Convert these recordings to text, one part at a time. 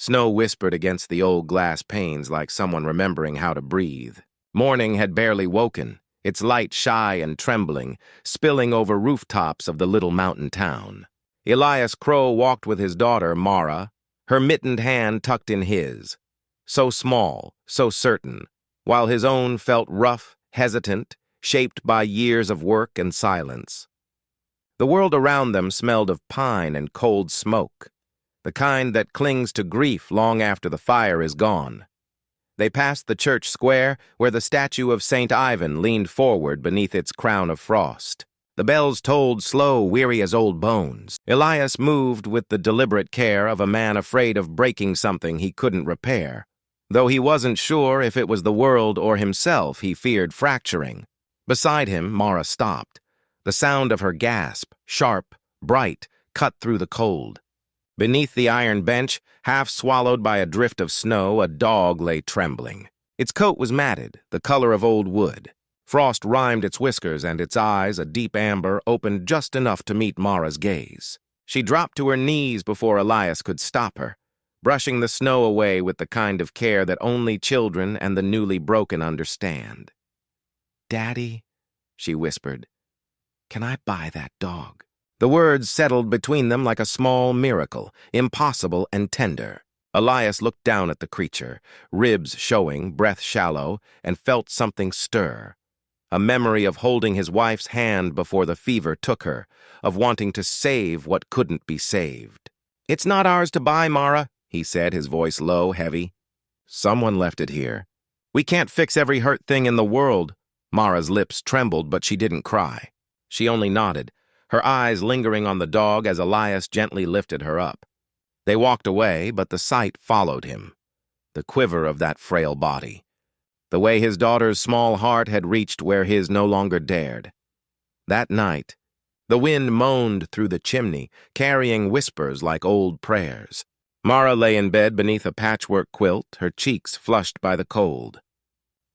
Snow whispered against the old glass panes like someone remembering how to breathe. Morning had barely woken, its light shy and trembling, spilling over rooftops of the little mountain town. Elias Crow walked with his daughter, Mara, her mittened hand tucked in his. So small, so certain, while his own felt rough, hesitant, shaped by years of work and silence. The world around them smelled of pine and cold smoke, the kind that clings to grief long after the fire is gone. They passed the church square where the statue of St. Ivan leaned forward beneath its crown of frost. The bells tolled slow, weary as old bones. Elias moved with the deliberate care of a man afraid of breaking something he couldn't repair. Though he wasn't sure if it was the world or himself he feared fracturing. Beside him, Mara stopped. The sound of her gasp, sharp, bright, cut through the cold. Beneath the iron bench, half swallowed by a drift of snow, a dog lay trembling. Its coat was matted, the color of old wood. Frost rimed its whiskers, and its eyes, a deep amber, opened just enough to meet Mara's gaze. She dropped to her knees before Elias could stop her, brushing the snow away with the kind of care that only children and the newly broken understand. "Daddy," she whispered, "can I buy that dog?" The words settled between them like a small miracle, impossible and tender. Elias looked down at the creature, ribs showing, breath shallow, and felt something stir. A memory of holding his wife's hand before the fever took her, of wanting to save what couldn't be saved. "It's not ours to buy, Mara," he said, his voice low, heavy. "Someone left it here. We can't fix every hurt thing in the world." Mara's lips trembled, but she didn't cry. She only nodded, her eyes lingering on the dog as Elias gently lifted her up. They walked away, but the sight followed him. The quiver of that frail body. The way his daughter's small heart had reached where his no longer dared. That night, the wind moaned through the chimney, carrying whispers like old prayers. Mara lay in bed beneath a patchwork quilt, her cheeks flushed by the cold.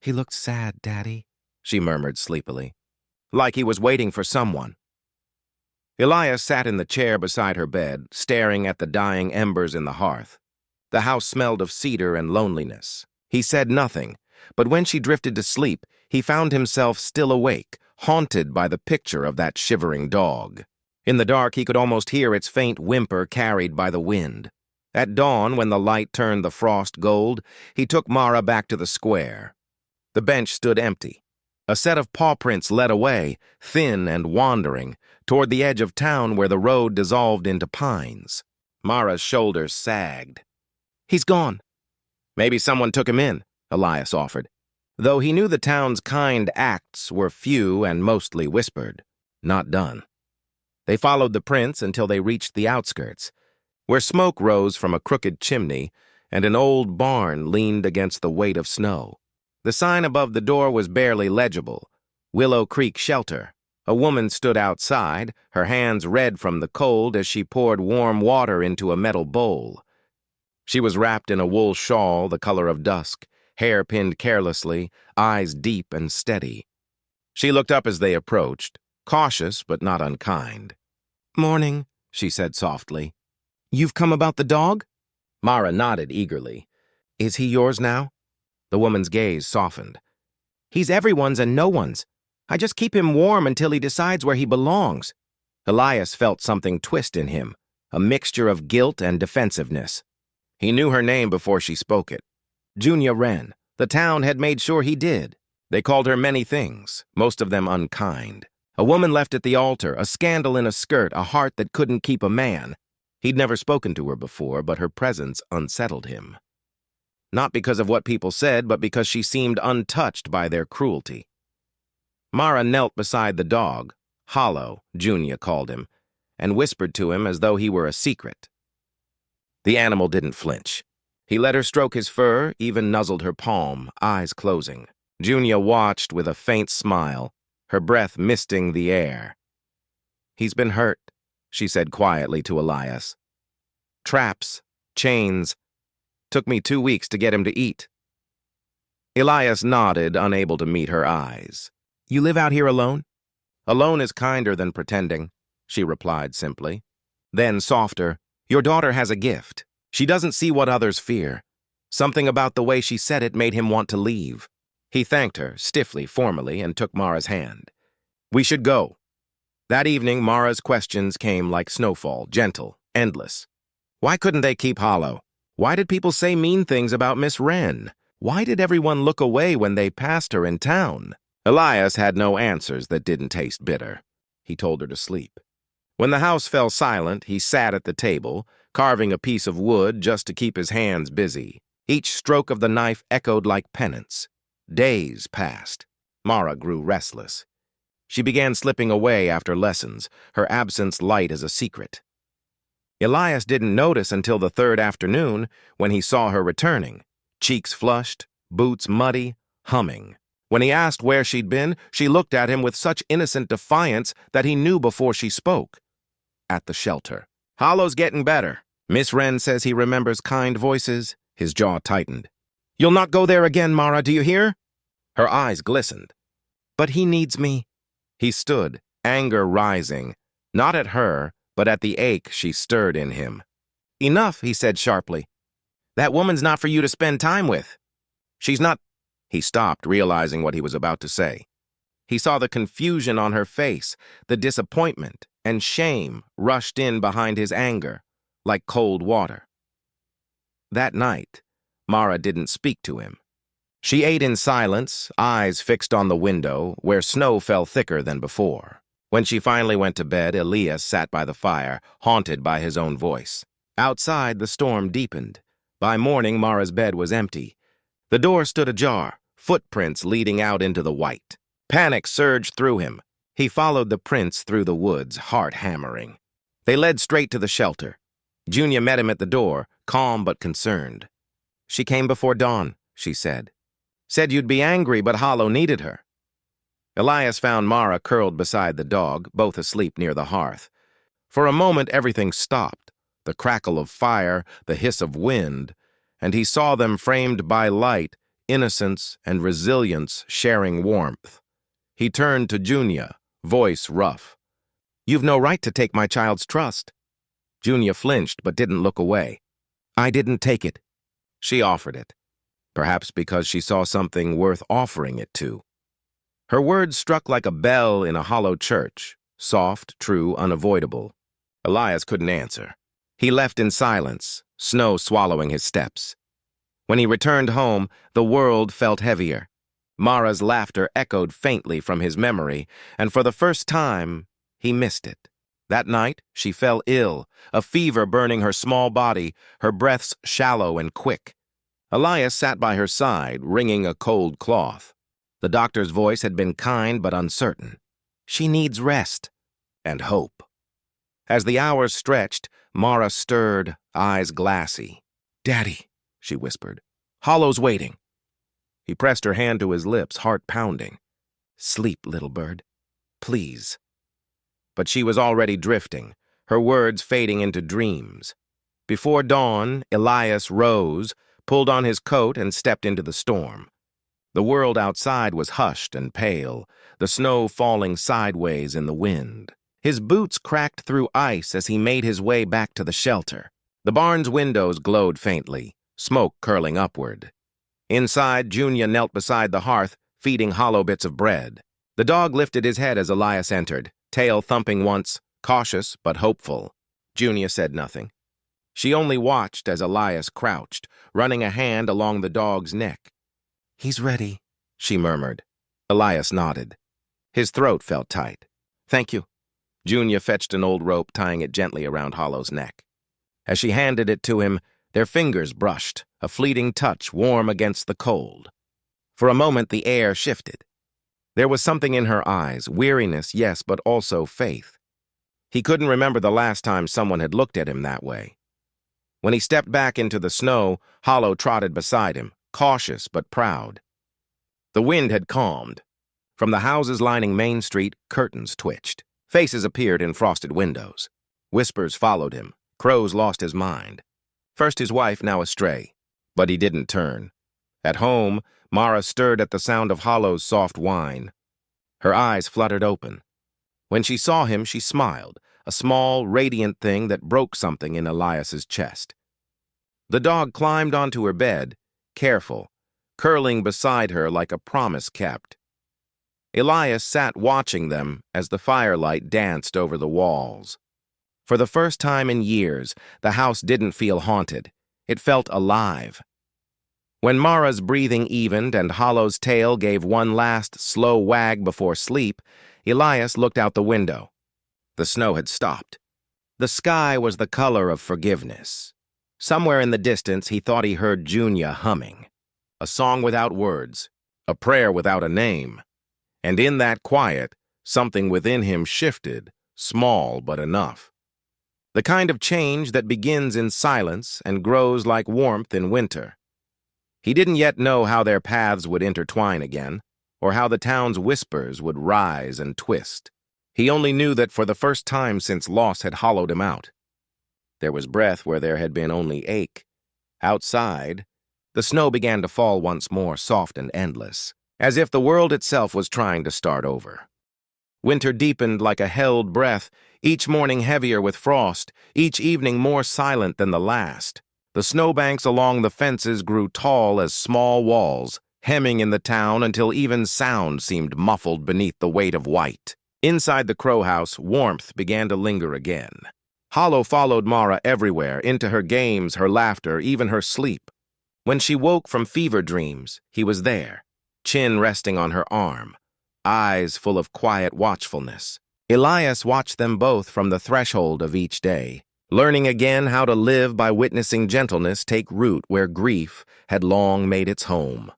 "He looked sad, Daddy," she murmured sleepily. "Like he was waiting for someone." Elias sat in the chair beside her bed, staring at the dying embers in the hearth. The house smelled of cedar and loneliness. He said nothing, but when she drifted to sleep, he found himself still awake, haunted by the picture of that shivering dog. In the dark, he could almost hear its faint whimper carried by the wind. At dawn, when the light turned the frost gold, he took Mara back to the square. The bench stood empty. A set of paw prints led away, thin and wandering, toward the edge of town where the road dissolved into pines. Mara's shoulders sagged. "He's gone." "Maybe someone took him in," Elias offered, though he knew the town's kind acts were few and mostly whispered, not done. They followed the prints until they reached the outskirts, where smoke rose from a crooked chimney and an old barn leaned against the weight of snow. The sign above the door was barely legible, Willow Creek Shelter. A woman stood outside, her hands red from the cold as she poured warm water into a metal bowl. She was wrapped in a wool shawl the color of dusk, hair pinned carelessly, eyes deep and steady. She looked up as they approached, cautious but not unkind. "Morning," she said softly. "You've come about the dog?" Mara nodded eagerly. "Is he yours now?" The woman's gaze softened. "He's everyone's and no one's. I just keep him warm until he decides where he belongs." Elias felt something twist in him, a mixture of guilt and defensiveness. He knew her name before she spoke it. Junia Wren. The town had made sure he did. They called her many things, most of them unkind. A woman left at the altar, a scandal in a skirt, a heart that couldn't keep a man. He'd never spoken to her before, but her presence unsettled him. Not because of what people said, but because she seemed untouched by their cruelty. Mara knelt beside the dog, Hollow, Junia called him, and whispered to him as though he were a secret. The animal didn't flinch. He let her stroke his fur, even nuzzled her palm, eyes closing. Junia watched with a faint smile, her breath misting the air. "He's been hurt," she said quietly to Elias. "Traps, chains. Took me 2 weeks to get him to eat." Elias nodded, unable to meet her eyes. "You live out here alone?" "Alone is kinder than pretending," she replied simply. Then, softer, "Your daughter has a gift. She doesn't see what others fear. Something about the way she said it made him want to leave. He thanked her, stiffly, formally, and took Mara's hand. We should go. That evening, Mara's questions came like snowfall, gentle, endless. Why couldn't they keep Hollow? Why did people say mean things about Miss Wren? Why did everyone look away when they passed her in town? Elias had no answers that didn't taste bitter. He told her to sleep. When the house fell silent, he sat at the table, carving a piece of wood just to keep his hands busy. Each stroke of the knife echoed like penance. Days passed. Mara grew restless. She began slipping away after lessons, her absence light as a secret. Elias didn't notice until the third afternoon when he saw her returning, cheeks flushed, boots muddy, humming. When he asked where she'd been, she looked at him with such innocent defiance that he knew before she spoke. At the shelter. Hollow's getting better. Miss Wren says he remembers kind voices. His jaw tightened. You'll not go there again, Mara, do you hear? Her eyes glistened. But he needs me. He stood, anger rising, not at her, but at the ache she stirred in him. Enough, he said sharply. That woman's not for you to spend time with. She's not... He stopped, realizing what he was about to say. He saw the confusion on her face, the disappointment and shame rushed in behind his anger, like cold water. That night, Mara didn't speak to him. She ate in silence, eyes fixed on the window, where snow fell thicker than before. When she finally went to bed, Elias sat by the fire, haunted by his own voice. Outside, the storm deepened. By morning, Mara's bed was empty. The door stood ajar, footprints leading out into the white. Panic surged through him. He followed the prints through the woods, heart hammering. They led straight to the shelter. Junia met him at the door, calm but concerned. She came before dawn, she said. Said you'd be angry, but Hollow needed her. Elias found Mara curled beside the dog, both asleep near the hearth. For a moment, everything stopped. The crackle of fire, the hiss of wind, and he saw them framed by light, innocence and resilience sharing warmth. He turned to Junia, voice rough. You've no right to take my child's trust. Junia flinched but didn't look away. I didn't take it. She offered it, perhaps because she saw something worth offering it to. Her words struck like a bell in a hollow church, soft, true, unavoidable. Elias couldn't answer. He left in silence, snow swallowing his steps. When he returned home, the world felt heavier. Mara's laughter echoed faintly from his memory, and for the first time, he missed it. That night, she fell ill, a fever burning her small body, her breaths shallow and quick. Elias sat by her side, wringing a cold cloth. The doctor's voice had been kind but uncertain. She needs rest and hope. As the hours stretched, Mara stirred, eyes glassy. Daddy, she whispered. Hollow's waiting. He pressed her hand to his lips, heart pounding. Sleep, little bird. Please. But she was already drifting, her words fading into dreams. Before dawn, Elias rose, pulled on his coat, and stepped into the storm. The world outside was hushed and pale, the snow falling sideways in the wind. His boots cracked through ice as he made his way back to the shelter. The barn's windows glowed faintly, smoke curling upward. Inside, Junia knelt beside the hearth, feeding Hollow bits of bread. The dog lifted his head as Elias entered, tail thumping once, cautious but hopeful. Junia said nothing. She only watched as Elias crouched, running a hand along the dog's neck. He's ready, she murmured. Elias nodded. His throat felt tight. Thank you. Junia fetched an old rope, tying it gently around Hollow's neck. As she handed it to him, their fingers brushed, a fleeting touch warm against the cold. For a moment, the air shifted. There was something in her eyes, weariness, yes, but also faith. He couldn't remember the last time someone had looked at him that way. When he stepped back into the snow, Hollow trotted beside him, cautious but proud. The wind had calmed. From the houses lining Main Street, curtains twitched. Faces appeared in frosted windows. Whispers followed him. Crows lost his mind. First his wife, now astray. But he didn't turn. At home, Mara stirred at the sound of Hollow's soft whine. Her eyes fluttered open. When she saw him, she smiled, a small, radiant thing that broke something in Elias's chest. The dog climbed onto her bed, careful, curling beside her like a promise kept. Elias sat watching them as the firelight danced over the walls. For the first time in years, the house didn't feel haunted. It felt alive. When Mara's breathing evened and Hollow's tail gave one last slow wag before sleep, Elias looked out the window. The snow had stopped. The sky was the color of forgiveness. Somewhere in the distance, he thought he heard Junia humming. A song without words, a prayer without a name. And in that quiet, something within him shifted, small but enough. The kind of change that begins in silence and grows like warmth in winter. He didn't yet know how their paths would intertwine again, or how the town's whispers would rise and twist. He only knew that for the first time since loss had hollowed him out. There was breath where there had been only ache. Outside, the snow began to fall once more, soft and endless, as if the world itself was trying to start over. Winter deepened like a held breath, each morning heavier with frost, each evening more silent than the last. The snowbanks along the fences grew tall as small walls, hemming in the town until even sound seemed muffled beneath the weight of white. Inside the crow house, warmth began to linger again. Hollow followed Mara everywhere, into her games, her laughter, even her sleep. When she woke from fever dreams, he was there, chin resting on her arm, eyes full of quiet watchfulness. Elias watched them both from the threshold of each day, learning again how to live by witnessing gentleness take root where grief had long made its home.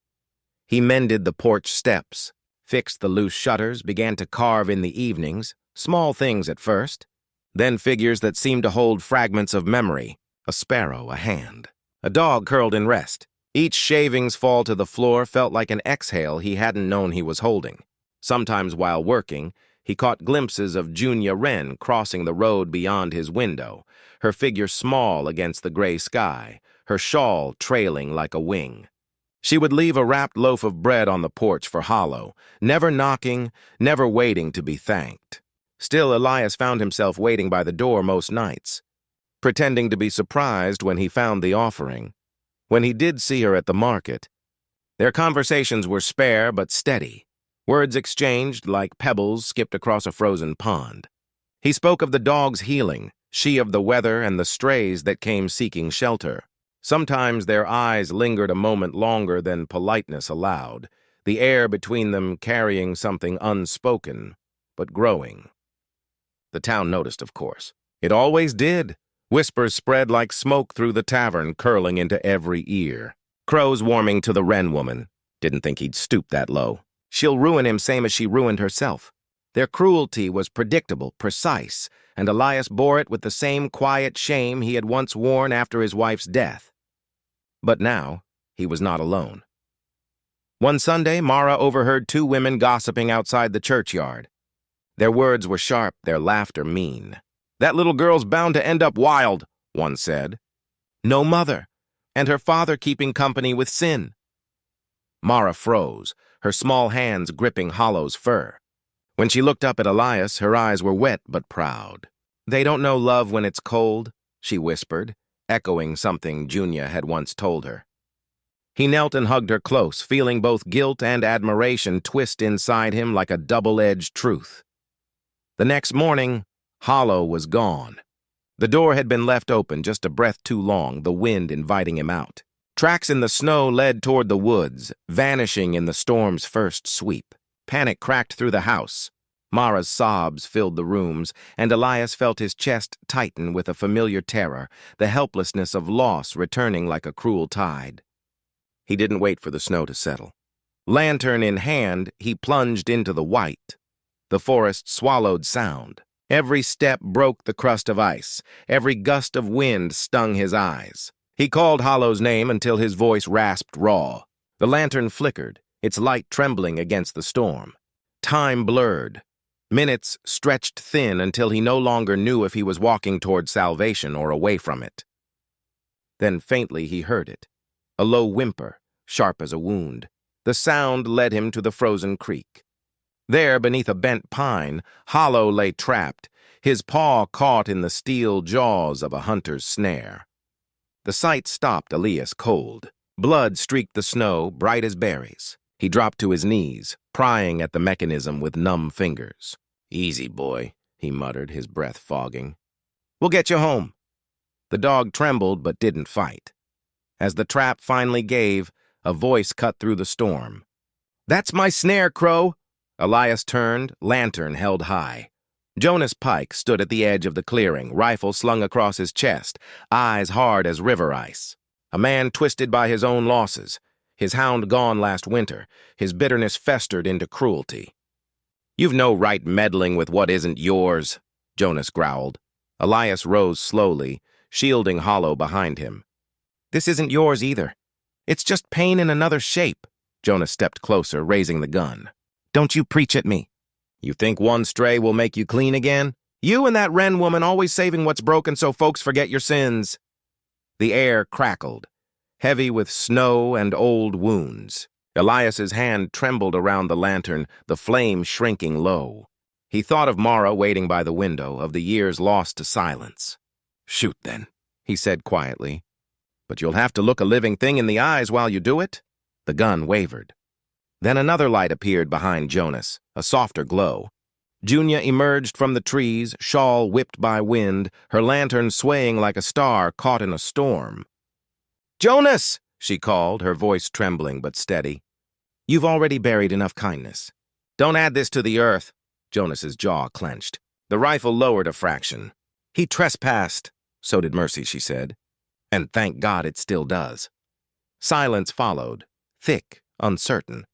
He mended the porch steps, fixed the loose shutters, began to carve in the evenings, small things at first, then figures that seemed to hold fragments of memory, a sparrow, a hand. A dog curled in rest. Each shaving's fall to the floor felt like an exhale he hadn't known he was holding. Sometimes while working, he caught glimpses of Junia Wren crossing the road beyond his window, her figure small against the gray sky, her shawl trailing like a wing. She would leave a wrapped loaf of bread on the porch for Hollow, never knocking, never waiting to be thanked. Still, Elias found himself waiting by the door most nights, pretending to be surprised when he found the offering. When he did see her at the market, their conversations were spare but steady, words exchanged like pebbles skipped across a frozen pond. He spoke of the dog's healing, she of the weather and the strays that came seeking shelter. Sometimes their eyes lingered a moment longer than politeness allowed, the air between them carrying something unspoken, but growing. The town noticed, of course. It always did. Whispers spread like smoke through the tavern, curling into every ear. Crows warming to the Wren woman. Didn't think he'd stoop that low. She'll ruin him same as she ruined herself. Their cruelty was predictable, precise, and Elias bore it with the same quiet shame he had once worn after his wife's death. But now, he was not alone. One Sunday, Mara overheard two women gossiping outside the churchyard. Their words were sharp, their laughter mean. "That little girl's bound to end up wild," one said. "No mother, and her father keeping company with sin." Mara froze, her small hands gripping Hollow's fur. When she looked up at Elias, her eyes were wet but proud. "They don't know love when it's cold," she whispered, echoing something Junia had once told her. He knelt and hugged her close, feeling both guilt and admiration twist inside him like a double-edged truth. The next morning, Hollow was gone. The door had been left open just a breath too long, the wind inviting him out. Tracks in the snow led toward the woods, vanishing in the storm's first sweep. Panic cracked through the house. Mara's sobs filled the rooms, and Elias felt his chest tighten with a familiar terror, the helplessness of loss returning like a cruel tide. He didn't wait for the snow to settle. Lantern in hand, he plunged into the white. The forest swallowed sound. Every step broke the crust of ice. Every gust of wind stung his eyes. He called Hollow's name until his voice rasped raw. The lantern flickered, its light trembling against the storm. Time blurred. Minutes stretched thin until he no longer knew if he was walking toward salvation or away from it. Then faintly he heard it. A low whimper, sharp as a wound. The sound led him to the frozen creek. There, beneath a bent pine, Hollow lay trapped, his paw caught in the steel jaws of a hunter's snare. The sight stopped Elias cold. Blood streaked the snow, bright as berries. He dropped to his knees, prying at the mechanism with numb fingers. "Easy, boy," he muttered, his breath fogging. "We'll get you home." The dog trembled but didn't fight. As the trap finally gave, a voice cut through the storm. "That's my snare, Crow." Elias turned, lantern held high. Jonas Pike stood at the edge of the clearing, rifle slung across his chest, eyes hard as river ice. A man twisted by his own losses, his hound gone last winter, his bitterness festered into cruelty. "You've no right meddling with what isn't yours," Jonas growled. Elias rose slowly, shielding Hollow behind him. "This isn't yours either. It's just pain in another shape." Jonas stepped closer, raising the gun. "Don't you preach at me. You think one stray will make you clean again? You and that Wren woman always saving what's broken so folks forget your sins." The air crackled, heavy with snow and old wounds. Elias's hand trembled around the lantern, the flame shrinking low. He thought of Mara waiting by the window, of the years lost to silence. "Shoot, then," he said quietly. "But you'll have to look a living thing in the eyes while you do it." The gun wavered. Then another light appeared behind Jonas, a softer glow. Junia emerged from the trees, shawl whipped by wind, her lantern swaying like a star caught in a storm. "Jonas!" she called, her voice trembling but steady. "You've already buried enough kindness. Don't add this to the earth." Jonas's jaw clenched. The rifle lowered a fraction. "He trespassed." "So did Mercy," she said. "And thank God it still does." Silence followed, thick, uncertain.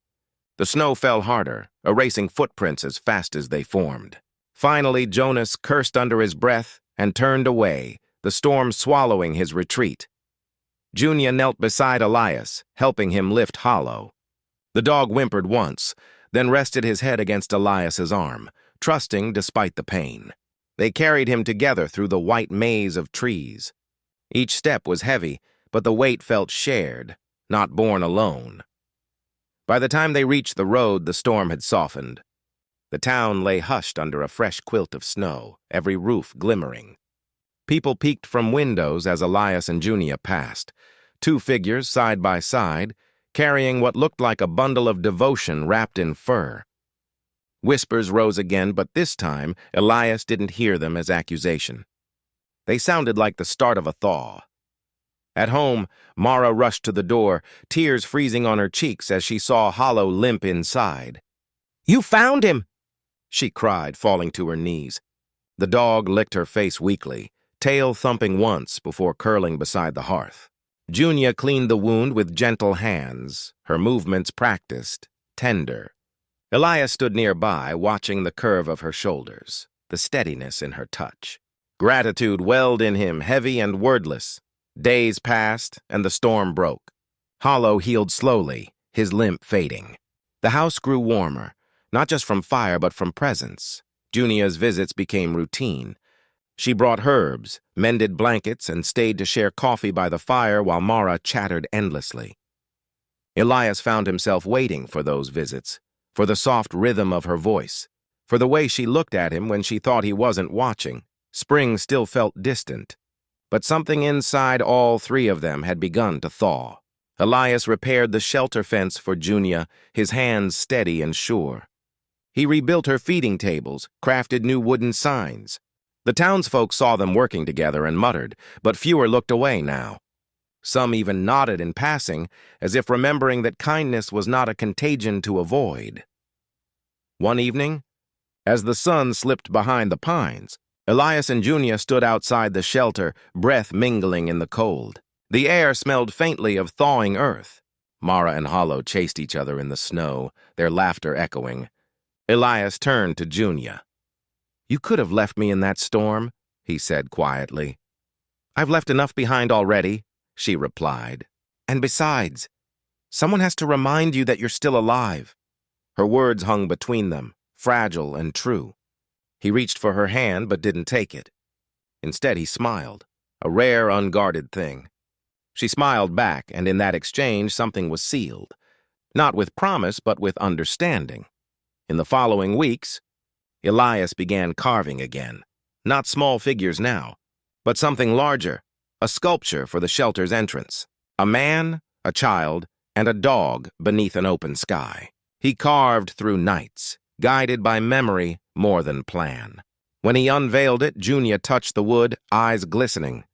The snow fell harder, erasing footprints as fast as they formed. Finally, Jonas cursed under his breath and turned away, the storm swallowing his retreat. Junia knelt beside Elias, helping him lift Hollow. The dog whimpered once, then rested his head against Elias's arm, trusting despite the pain. They carried him together through the white maze of trees. Each step was heavy, but the weight felt shared, not borne alone. By the time they reached the road, the storm had softened. The town lay hushed under a fresh quilt of snow, every roof glimmering. People peeked from windows as Elias and Junia passed, two figures side by side, carrying what looked like a bundle of devotion wrapped in fur. Whispers rose again, but this time Elias didn't hear them as accusation. They sounded like the start of a thaw. At home, Mara rushed to the door, tears freezing on her cheeks as she saw Hollow limp inside. "You found him!" she cried, falling to her knees. The dog licked her face weakly, tail thumping once before curling beside the hearth. Junia cleaned the wound with gentle hands, her movements practiced, tender. Elias stood nearby, watching the curve of her shoulders, the steadiness in her touch. Gratitude welled in him, heavy and wordless. Days passed, and the storm broke. Hollow healed slowly, his limp fading. The house grew warmer, not just from fire but from presence. Junia's visits became routine. She brought herbs, mended blankets, and stayed to share coffee by the fire while Mara chattered endlessly. Elias found himself waiting for those visits, for the soft rhythm of her voice, for the way she looked at him when she thought he wasn't watching. Spring still felt distant. But something inside all three of them had begun to thaw. Elias repaired the shelter fence for Junia, his hands steady and sure. He rebuilt her feeding tables, crafted new wooden signs. The townsfolk saw them working together and muttered, but fewer looked away now. Some even nodded in passing, as if remembering that kindness was not a contagion to avoid. One evening, as the sun slipped behind the pines, Elias and Junia stood outside the shelter, breath mingling in the cold. The air smelled faintly of thawing earth. Mara and Hollow chased each other in the snow, their laughter echoing. Elias turned to Junia. "You could have left me in that storm," he said quietly. "I've left enough behind already," she replied. "And besides, someone has to remind you that you're still alive." Her words hung between them, fragile and true. He reached for her hand but didn't take it. Instead, he smiled, a rare, unguarded thing. She smiled back, and in that exchange, something was sealed. Not with promise, but with understanding. In the following weeks, Elias began carving again. Not small figures now, but something larger, a sculpture for the shelter's entrance. A man, a child, and a dog beneath an open sky. He carved through nights, guided by memory more than plan. When he unveiled it, Junia touched the wood, eyes glistening.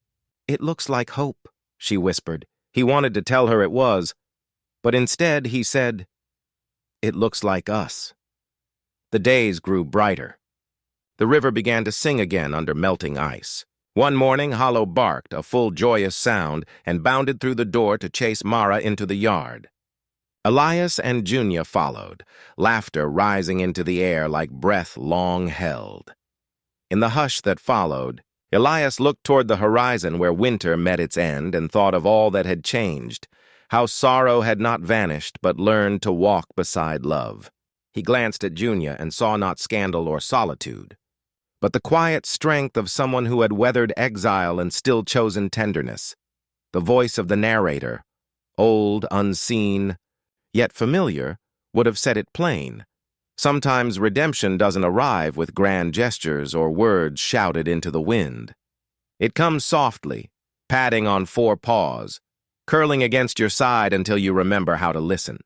"It looks like hope," she whispered. He wanted to tell her it was, but instead he said, "It looks like us." The days grew brighter. The river began to sing again under melting ice. One morning, Hollow barked, a full joyous sound, and bounded through the door to chase Mara into the yard. Elias and Junia followed, laughter rising into the air like breath long held. In the hush that followed, Elias looked toward the horizon where winter met its end and thought of all that had changed, how sorrow had not vanished but learned to walk beside love. He glanced at Junia and saw not scandal or solitude, but the quiet strength of someone who had weathered exile and still chosen tenderness. The voice of the narrator, old, unseen, yet familiar, would have said it plain. Sometimes redemption doesn't arrive with grand gestures or words shouted into the wind. It comes softly, padding on 4 paws, curling against your side until you remember how to listen.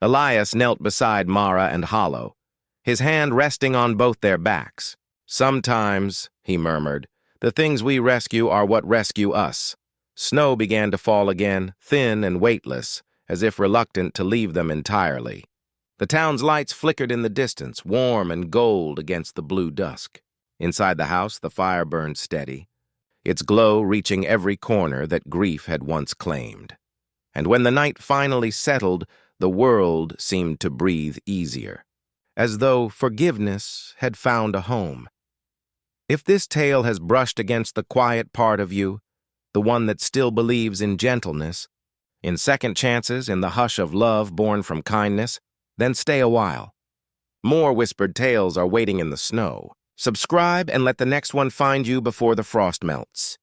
Elias knelt beside Mara and Hollow, his hand resting on both their backs. "Sometimes," he murmured, "the things we rescue are what rescue us." Snow began to fall again, thin and weightless, as if reluctant to leave them entirely. The town's lights flickered in the distance, warm and gold against the blue dusk. Inside the house, the fire burned steady, its glow reaching every corner that grief had once claimed. And when the night finally settled, the world seemed to breathe easier, as though forgiveness had found a home. If this tale has brushed against the quiet part of you, the one that still believes in gentleness, in second chances, in the hush of love born from kindness, then stay a while. More whispered tales are waiting in the snow. Subscribe and let the next one find you before the frost melts.